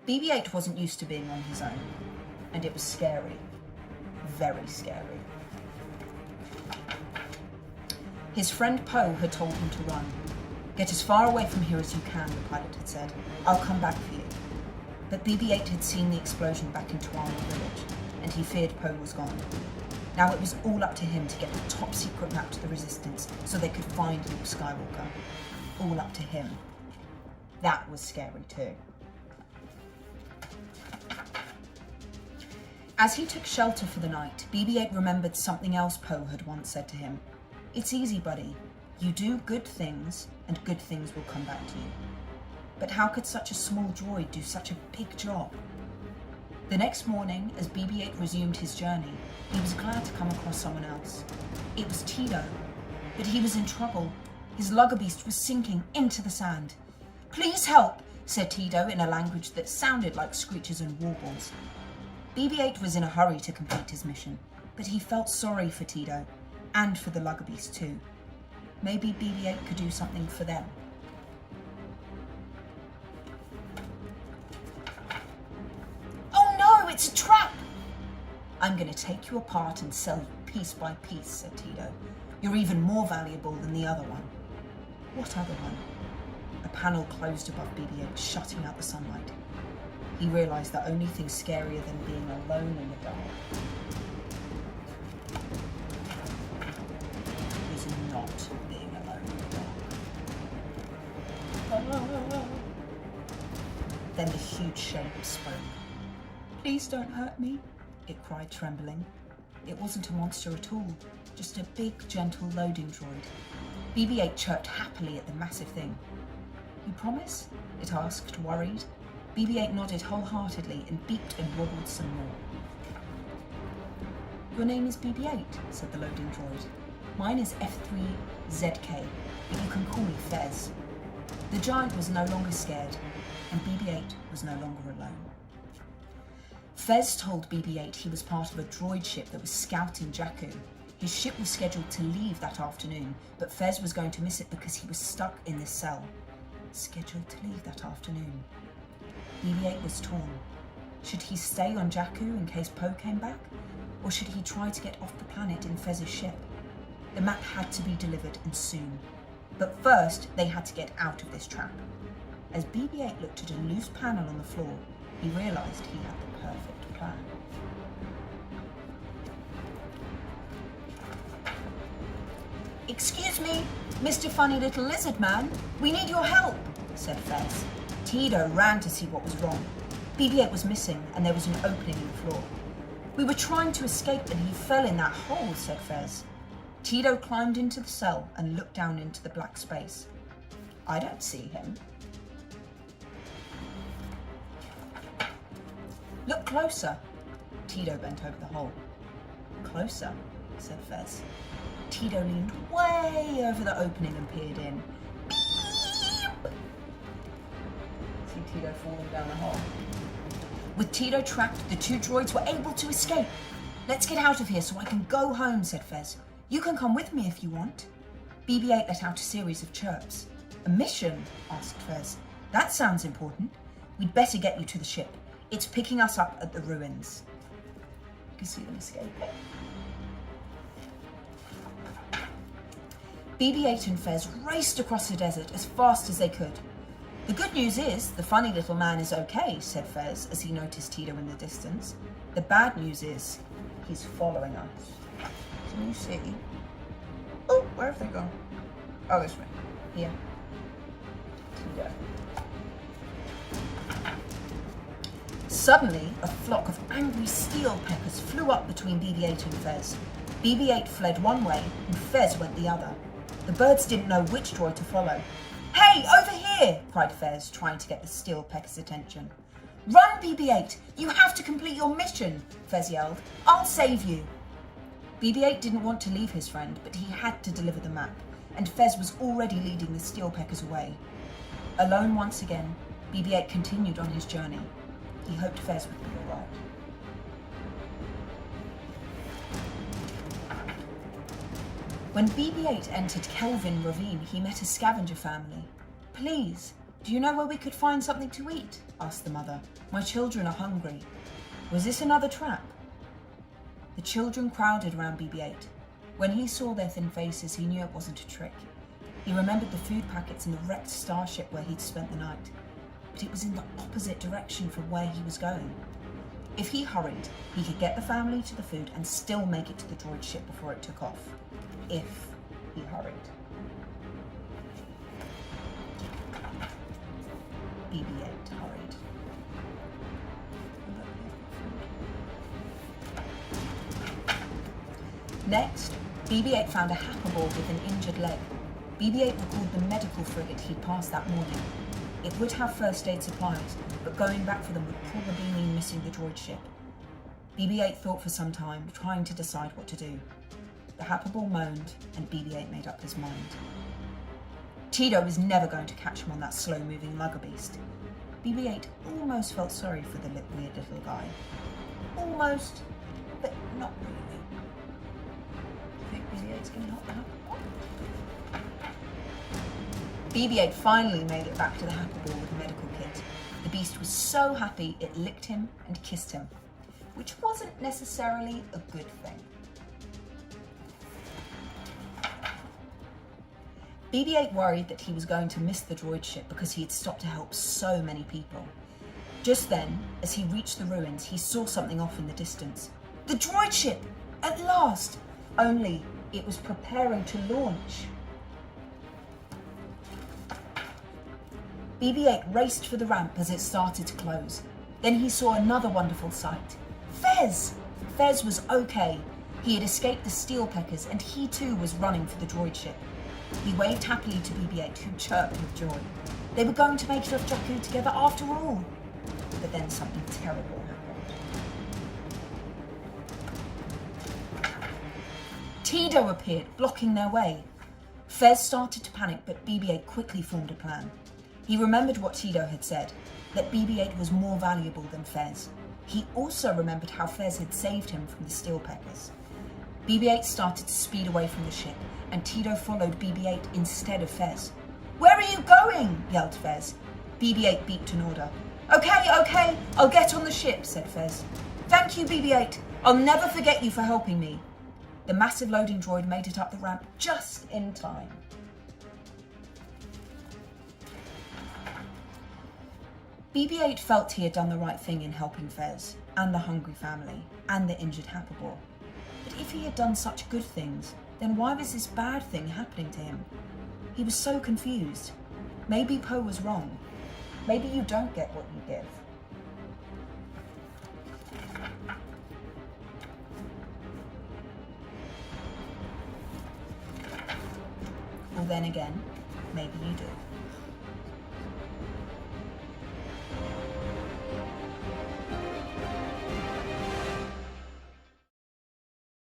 BB-8 wasn't used to being on his own, and it was scary. Very scary. His friend Poe had told him to run. "Get as far away from here as you can," the pilot had said. "I'll come back for you." But BB-8 had seen the explosion back in Tuana village, and he feared Poe was gone. Now it was all up to him to get the top secret map to the Resistance so they could find Luke Skywalker. All up to him. That was scary too. As he took shelter for the night, BB-8 remembered something else Poe had once said to him. "It's easy, buddy. You do good things, and good things will come back to you." But how could such a small droid do such a big job? The next morning, as BB-8 resumed his journey, he was glad to come across someone else. It was Tito, but he was in trouble. His lugger beast was sinking into the sand. "Please help," said Tito in a language that sounded like screeches and warbles. BB-8 was in a hurry to complete his mission, but he felt sorry for Tito, and for the lugger beast too. Maybe BB-8 could do something for them. "Oh no, it's a trap!" "I'm going to take you apart and sell you piece by piece," said Tito. "You're even more valuable than the other one." "What other one?" A panel closed above BB-8, shutting out the sunlight. He realised the only thing scarier than being alone in the dark was not being alone in the dark. Then the huge shape spoke. "Please don't hurt me," it cried, trembling. It wasn't a monster at all, just a big, gentle loading droid. BB-8 chirped happily at the massive thing. "You promise?" it asked, worried. BB-8 nodded wholeheartedly and beeped and wobbled some more. "Your name is BB-8, said the loading droid. "Mine is F3ZK, but you can call me Fez." The giant was no longer scared, and BB-8 was no longer alone. Fez told BB-8 he was part of a droid ship that was scouting Jakku. His ship was scheduled to leave that afternoon, but Fez was going to miss it because he was stuck in this cell. Scheduled to leave that afternoon. BB-8 was torn. Should he stay on Jakku in case Poe came back? Or should he try to get off the planet in Fez's ship? The map had to be delivered, and soon. But first, they had to get out of this trap. As BB-8 looked at a loose panel on the floor, he realised he had the perfect plan. "Excuse me, Mr. Funny Little Lizard Man, we need your help," said Fez. Tito ran to see what was wrong. BB-8 was missing, and there was an opening in the floor. "We were trying to escape and he fell in that hole," said Fez. Tito climbed into the cell and looked down into the black space. "I don't see him." "Look closer." Tito bent over the hole. "Closer," said Fez. Tito leaned way over the opening and peered in. Beep! See Tito falling down the hole. With Tito trapped, the two droids were able to escape. "Let's get out of here so I can go home," said Fez. "You can come with me if you want." BB-8 let out a series of chirps. "A mission?" asked Fez. "That sounds important. We'd better get you to the ship. It's picking us up at the ruins." You can see them escaping. BB-8 and Fez raced across the desert as fast as they could. "The good news is, the funny little man is okay," said Fez as he noticed Tito in the distance. "The bad news is, he's following us." Can you see? Oh, where have they gone? Oh, this way. Here. Tito. Suddenly, a flock of angry steel peckers flew up between BB-8 and Fez. BB-8 fled one way, and Fez went the other. The birds didn't know which droid to follow. "Hey, over here!" cried Fez, trying to get the steel pecker's attention. "Run, BB-8! You have to complete your mission!" Fez yelled. "I'll save you!" BB-8 didn't want to leave his friend, but he had to deliver the map, and Fez was already leading the steel peckers away. Alone once again, BB-8 continued on his journey. He hoped Fez would be all right. When BB-8 entered Kelvin Ravine, he met a scavenger family. "Please, do you know where we could find something to eat?" asked the mother. My children are hungry. Was this another trap? The children crowded around BB-8. When he saw their thin faces, he knew it wasn't a trick. He remembered the food packets in the wrecked starship where he'd spent the night, but it was in the opposite direction from where he was going. If he hurried, he could get the family to the food and still make it to the droid ship before it took off. If he hurried. BB-8 hurried. Next, BB-8 found a happerball with an injured leg. BB-8 recalled the medical frigate he'd passed that morning. It would have first aid supplies, but going back for them would probably mean missing the droid ship. BB-8 thought for some time, trying to decide what to do. The happerball moaned, and BB-8 made up his mind. Tito was never going to catch him on that slow-moving lugger beast. BB-8 almost felt sorry for the weird little guy. Almost, but not really. I think BB-8's going to help the happerball. BB-8 finally made it back to the happerball with a medical kit. The beast was so happy it licked him and kissed him, which wasn't necessarily a good thing. BB-8 worried that he was going to miss the droid ship because he had stopped to help so many people. Just then, as he reached the ruins, he saw something off in the distance. The droid ship! At last! Only it was preparing to launch. BB-8 raced for the ramp as it started to close. Then he saw another wonderful sight. Fez! Fez was okay. He had escaped the steel peckers and he too was running for the droid ship. He waved happily to BB-8, who chirped with joy. They were going to make it off Jakku together after all. But then something terrible happened. Tito appeared, blocking their way. Fez started to panic, but BB-8 quickly formed a plan. He remembered what Tito had said, that BB-8 was more valuable than Fez. He also remembered how Fez had saved him from the steel peckers. BB-8 started to speed away from the ship, and Tito followed BB-8 instead of Fez. Where are you going? Yelled Fez. BB-8 beeped an order. Okay, I'll get on the ship, said Fez. Thank you, BB-8. I'll never forget you for helping me. The massive loading droid made it up the ramp just in time. BB-8 felt he had done the right thing in helping Fez, and the hungry family, and the injured happerball. But if he had done such good things, then why was this bad thing happening to him? He was so confused. Maybe Poe was wrong. Maybe you don't get what you give. Or then again, maybe you do.